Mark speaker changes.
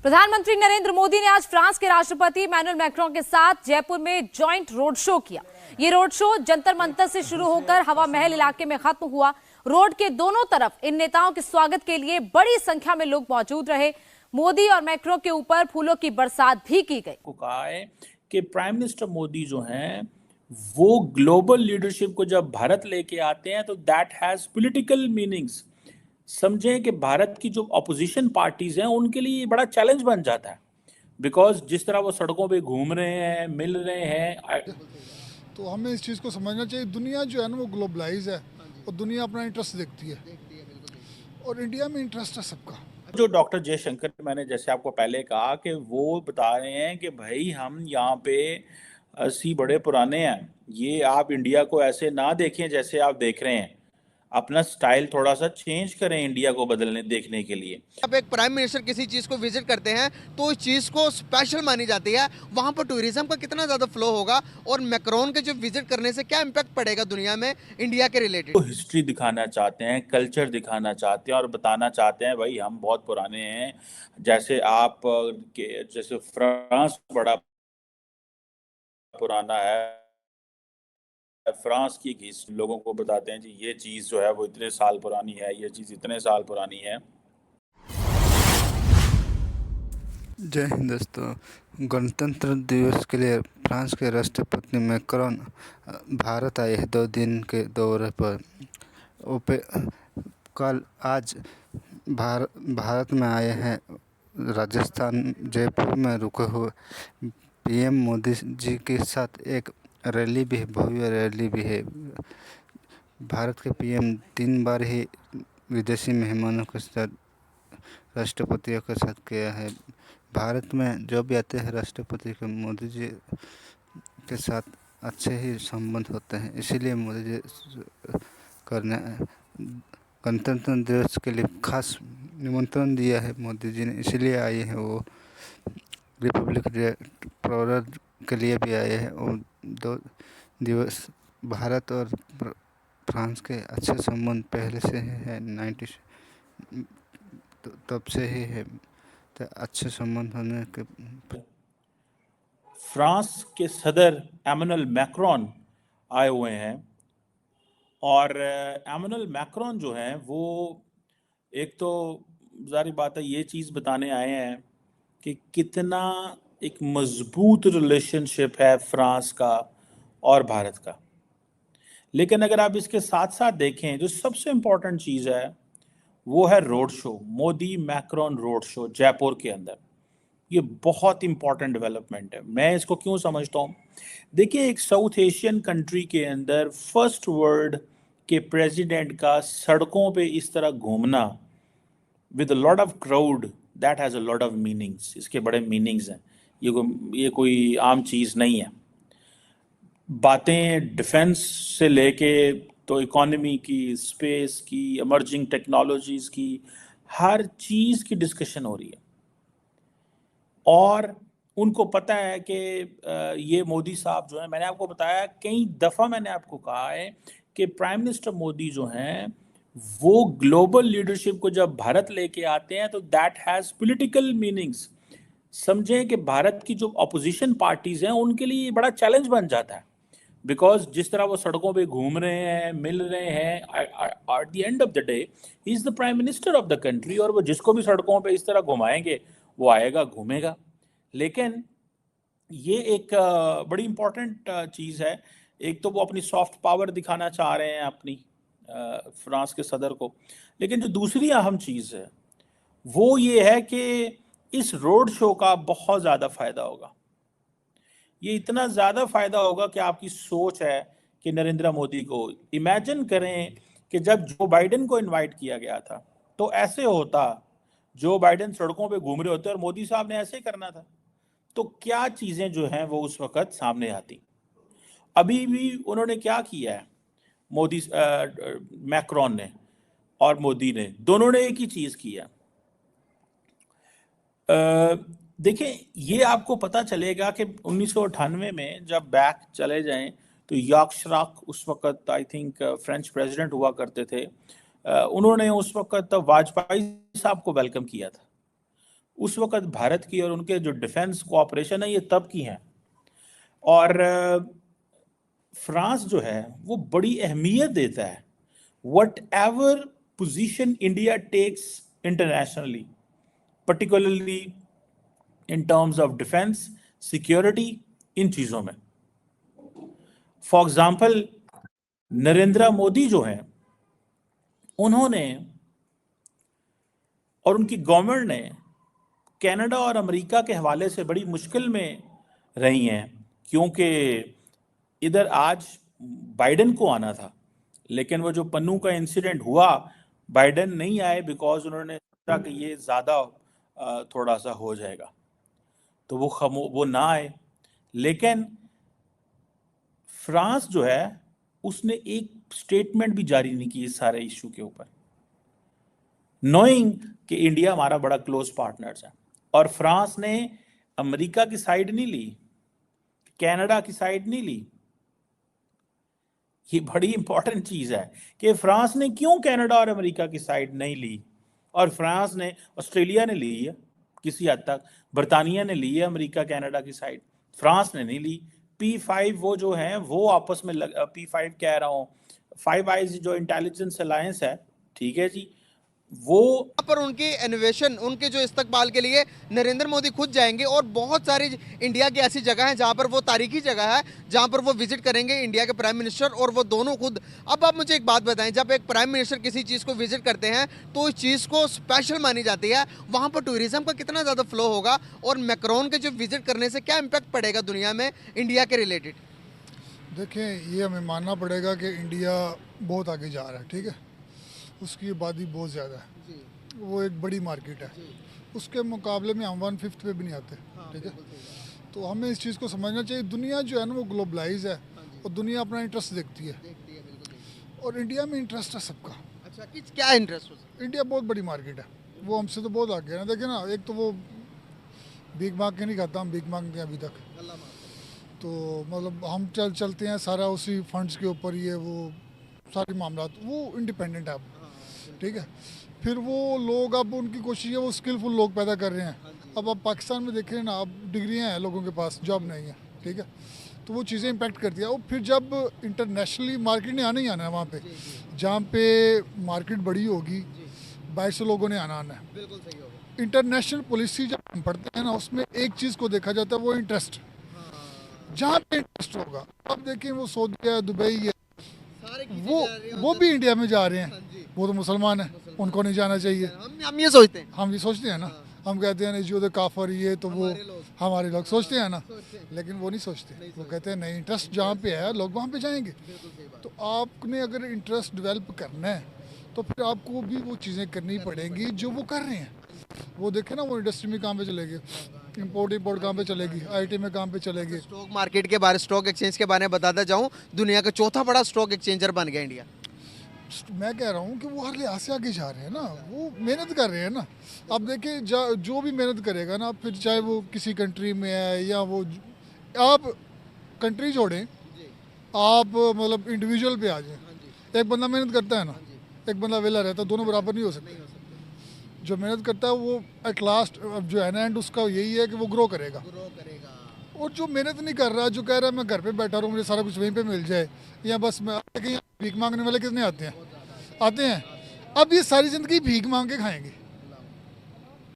Speaker 1: प्रधानमंत्री नरेंद्र मोदी ने आज फ्रांस के राष्ट्रपति इमैनुअल मैक्रों के साथ जयपुर में जॉइंट रोड शो किया। ये रोड शो जंतर मंतर से शुरू होकर हवा महल इलाके में खत्म हुआ। रोड के दोनों तरफ इन नेताओं के स्वागत के लिए बड़ी संख्या में लोग मौजूद रहे। मोदी और मैक्रों के ऊपर फूलों की बरसात भी की गई।
Speaker 2: कहा है कि प्राइम मिनिस्टर मोदी जो हैं वो ग्लोबल लीडरशिप को जब भारत लेके आते हैं तो दैट हैज पॉलिटिकल मीनिंग्स। समझें कि भारत की जो अपोजिशन पार्टीज हैं उनके लिए ये बड़ा चैलेंज बन जाता है, बिकॉज जिस तरह वो सड़कों पे घूम रहे हैं, मिल रहे हैं।
Speaker 3: तो हमें इस चीज़ को समझना चाहिए, दुनिया जो है ना वो ग्लोबलाइज है और दुनिया अपना इंटरेस्ट देखती है और इंडिया में इंटरेस्ट है सबका।
Speaker 2: जो डॉक्टर जयशंकर, मैंने जैसे आपको पहले कहा कि वो बता रहे हैं कि भाई हम यहाँ पे 80 बड़े पुराने हैं, ये आप इंडिया को ऐसे ना देखें जैसे आप देख रहे हैं, अपना स्टाइल थोड़ा सा चेंज करें इंडिया को बदलने देखने के लिए।
Speaker 4: अब एक प्राइम मिनिस्टर किसी चीज़ को विजिट करते हैं तो इस चीज़ को स्पेशल मानी जाती है। वहाँ पर टूरिज्म का कितना ज़्यादा फ्लो होगा और मैक्रोन के जो विजिट करने से क्या इम्पैक्ट पड़ेगा दुनिया में इंडिया के रिलेटेड।
Speaker 2: वो हिस्ट्री दिखाना चाहते हैं, कल्चर दिखाना चाहते हैं और बताना चाहते हैं भाई हम बहुत पुराने हैं। जैसे आप जैसे फ्रांस बड़ा पुराना है, फ्रांस की हिस्ट्री लोगों को बताते हैं जी ये चीज़ जो है वो इतने साल पुरानी है, ये चीज़ इतने साल पुरानी है।
Speaker 5: जय हिंद दोस्तों। गणतंत्र दिवस के लिए फ्रांस के राष्ट्रपति मैक्रोन भारत आए हैं 2 दिन के दौरे पर। कल आज भारत में आए हैं। राजस्थान जयपुर में रुके हुए पीएम मोदी जी के साथ एक रैली भी है, भव्य रैली भी है। भारत के पीएम 3 बार ही विदेशी मेहमानों के साथ, राष्ट्रपतियों के साथ किया है। भारत में जो भी आते हैं राष्ट्रपति के मोदी जी के साथ अच्छे ही संबंध होते हैं, इसीलिए मोदी जी करने गणतंत्र दिवस के लिए खास निमंत्रण दिया है मोदी जी ने, इसीलिए आए हैं। वो रिपब्लिक डे प्रोग्राम के लिए भी आए हैं और 2 दिवस भारत और फ्रांस के अच्छे संबंध पहले से है, 90 तब से ही है, तो अच्छे संबंध होने के।
Speaker 2: फ्रांस के सदर इमैनुअल मैक्रोन आए हुए हैं और इमैनुअल मैक्रोन जो हैं वो एक तो जारी बात है ये चीज़ बताने आए हैं कि कितना एक मजबूत रिलेशनशिप है फ्रांस का और भारत का। लेकिन अगर आप इसके साथ साथ देखें जो सबसे इम्पोर्टेंट चीज़ है वो है road show, Modi Macron road show Jaipur के अंदर। ये बहुत इम्पॉर्टेंट डेवलपमेंट है। मैं इसको क्यों समझता हूँ, देखिए एक साउथ एशियन कंट्री के अंदर फर्स्ट वर्ल्ड के प्रेसिडेंट का सड़कों पे इस तरह घूमना with a lot of crowd, that has a lot of meanings. इसके बड़े मीनिंग्स हैं। ये कोई आम चीज़ नहीं है। बातें डिफेंस से लेके तो इकोनॉमी की, स्पेस की, इमर्जिंग टेक्नोलॉजीज़ की, हर चीज़ की डिस्कशन हो रही है। और उनको पता है कि ये मोदी साहब जो हैं, मैंने आपको बताया कई दफ़ा, मैंने आपको कहा है कि प्राइम मिनिस्टर मोदी जो हैं वो ग्लोबल लीडरशिप को जब भारत लेके आते हैं तो दैट हैज़ पॉलिटिकल मीनिंग्स। समझें कि भारत की जो अपोजिशन पार्टीज हैं उनके लिए बड़ा चैलेंज बन जाता है, बिकॉज जिस तरह वो सड़कों पे घूम रहे हैं, मिल रहे हैं, at the end of the day he is the prime minister of the country और वो जिसको भी सड़कों पे इस तरह घुमाएंगे वो आएगा, घूमेगा। लेकिन ये एक बड़ी इंपॉर्टेंट चीज़ है। एक तो वो अपनी सॉफ्ट पावर दिखाना चाह रहे हैं अपनी फ्रांस के सदर को, लेकिन जो दूसरी अहम चीज़ है वो ये है कि इस रोड शो का बहुत ज़्यादा फ़ायदा होगा। ये इतना ज़्यादा फ़ायदा होगा कि आपकी सोच है कि नरेंद्र मोदी को इमेजिन करें कि जब जो बाइडेन को इनवाइट किया गया था तो ऐसे होता, जो बाइडेन सड़कों पे घूम रहे होते और मोदी साहब ने ऐसे करना था, तो क्या चीज़ें जो हैं वो उस वक़्त सामने आती। अभी भी उन्होंने क्या किया है, मोदी मैक्रोन ने और मोदी ने, दोनों ने एक ही चीज़ किया। देखिए ये आपको पता चलेगा कि 1998 में जब बैक चले जाएं तो याक शिराक उस वक़्त आई थिंक फ्रेंच प्रेसिडेंट हुआ करते थे, उन्होंने उस वक़्त वाजपेयी साहब को वेलकम किया था। उस वक्त भारत की और उनके जो डिफेंस कोऑपरेशन है ये तब की हैं। और फ्रांस जो है वो बड़ी अहमियत देता है whatever position India takes internationally, particularly in terms of defence, security, इन चीज़ों में। फॉर एग्जाम्पल नरेंद्र मोदी जो हैं उन्होंने और उनकी गवर्नमेंट ने कनाडा और अमेरिका के हवाले से बड़ी मुश्किल में रही हैं, क्योंकि इधर आज बाइडेन को आना था, लेकिन वो जो पन्नू का इंसिडेंट हुआ, बाइडेन नहीं आए बिकॉज उन्होंने सोचा कि ये ज़्यादा थोड़ा सा हो जाएगा, तो वो ना आए। लेकिन फ्रांस जो है उसने एक स्टेटमेंट भी जारी नहीं की इस सारे इशू के ऊपर, नोइंग कि इंडिया हमारा बड़ा क्लोज पार्टनर्स है। और फ्रांस ने अमेरिका की साइड नहीं ली, कनाडा की साइड नहीं ली। ये बड़ी इंपॉर्टेंट चीज है कि फ्रांस ने क्यों कनाडा और अमेरिका की साइड नहीं ली, और फ्रांस ने, ऑस्ट्रेलिया ने ली है किसी हद तक, बरतानिया ने ली है अमेरिका कनाडा की साइड, फ्रांस ने नहीं ली। P5 वो जो हैं वो आपस में P5 कह रहा हूँ, फाइव आइज जो इंटेलिजेंस अलायंस है, ठीक है जी, वो
Speaker 4: पर उनकी इनोवेशन, उनके जो इस्तकबाल के लिए नरेंद्र मोदी खुद जाएंगे, और बहुत सारी इंडिया की ऐसी जगह हैं जहां पर वो तारीखी जगह है जहां पर वो विजिट करेंगे इंडिया के प्राइम मिनिस्टर और वो दोनों खुद। अब आप मुझे एक बात बताएं, जब एक प्राइम मिनिस्टर किसी चीज़ को विजिट करते हैं तो इस चीज़ को स्पेशल मानी जाती है, वहाँ पर टूरिज्म का कितना ज़्यादा फ्लो होगा, और मैक्रोन के जो विजिट करने से क्या इम्पैक्ट पड़ेगा दुनिया में इंडिया के रिलेटेड?
Speaker 3: देखें, ये हमें मानना पड़ेगा कि इंडिया बहुत आगे जा रहा है, ठीक है, उसकी आबादी बहुत ज़्यादा है, वो एक बड़ी मार्केट है, उसके मुकाबले में हम 1/5 पे भी नहीं आते, ठीक है। तो हमें इस चीज़ को समझना चाहिए, दुनिया जो है ना वो ग्लोबलाइज है और दुनिया अपना इंटरेस्ट देखती है, और इंडिया में इंटरेस्ट है सबका।
Speaker 4: अच्छा, क्या इंटरेस्ट हो सकता
Speaker 3: इंडिया बहुत बड़ी मार्केट है, वो हमसे तो बहुत आगे है ना। देखिए ना, एक तो वो भीख मांग के नहीं खाता, हम भीख मांगते हैं अभी तक, तो मतलब हम चलते हैं सारा उसी फंड्स के ऊपर, ये वो सारे मामला, वो इंडिपेंडेंट है अब, ठीक है। फिर वो लोग, अब उनकी कोशिश है वो स्किलफुल लोग पैदा कर रहे हैं। अब आप पाकिस्तान में देख रहे हैं ना, अब डिग्रियां हैं लोगों के पास, जॉब नहीं है, ठीक है, तो वो चीज़ें इम्पेक्ट करती है। और फिर जब इंटरनेशनली मार्केट ने आना ही आना है, वहाँ पे जहाँ पे मार्केट बड़ी होगी, बाहर से लोगों ने आना है।
Speaker 4: बिल्कुल सही होगा।
Speaker 3: इंटरनेशनल पॉलिसी जब हम पढ़ते हैं ना, उसमें एक चीज़ को देखा जाता है, वो इंटरेस्ट, जहाँ पे इंटरेस्ट होगा। अब देखें वो सऊदी है, दुबई है, वो भी इंडिया में जा रहे हैं, वो तो मुसलमान है, उनको नहीं जाना चाहिए।
Speaker 4: हम ये सोचते हैं,
Speaker 3: हम ये सोचते हैं ना, हम कहते हैं नहीं जी, काफर ये तो वो हमारे लोग सोचते हैं ना, लेकिन वो नहीं सोचते, वो कहते हैं नहीं, इंटरेस्ट जहाँ पे है लोग वहाँ पे जाएंगे। तो आपने अगर इंटरेस्ट डेवलप करना है तो फिर आपको भी वो चीज़ें करनी पड़ेंगी जो वो कर रहे हैं। वो देखे ना, वो इंडस्ट्री में कहाँ पे चलेगी, इंपोर्ट कहाँ पे चलेगी, IT में कहाँ पे चलेगी।
Speaker 4: स्टॉक मार्केट के बारे, स्टॉक एक्सचेंज के बारे में बताता जाऊं, दुनिया का चौथा बड़ा स्टॉक एक्सचेंजर बन गया इंडिया।
Speaker 3: मैं कह रहा हूँ कि वो हर लिहाज से आगे जा रहे हैं ना, वो मेहनत कर रहे हैं ना। अब देखिए, जो भी मेहनत करेगा ना, फिर चाहे वो किसी कंट्री में है या वो, आप कंट्री छोड़ें, आप मतलब इंडिविजुअल पे आ जाए। एक बंदा मेहनत करता है ना, एक बंदा वेला रहता है, दोनों बराबर नहीं हो सकते। जो मेहनत करता है वो एट लास्ट जो है ना, एंड उसका यही है कि वो ग्रो करेगा। और जो मेहनत नहीं कर रहा, जो कह रहा है मैं घर पे बैठा रहूँ, मुझे सारा कुछ वहीं पे मिल जाए, या बस मैं, भीख मांगने वाले कितने आते हैं? अब ये सारी ज़िंदगी भीख मांग के खाएंगे।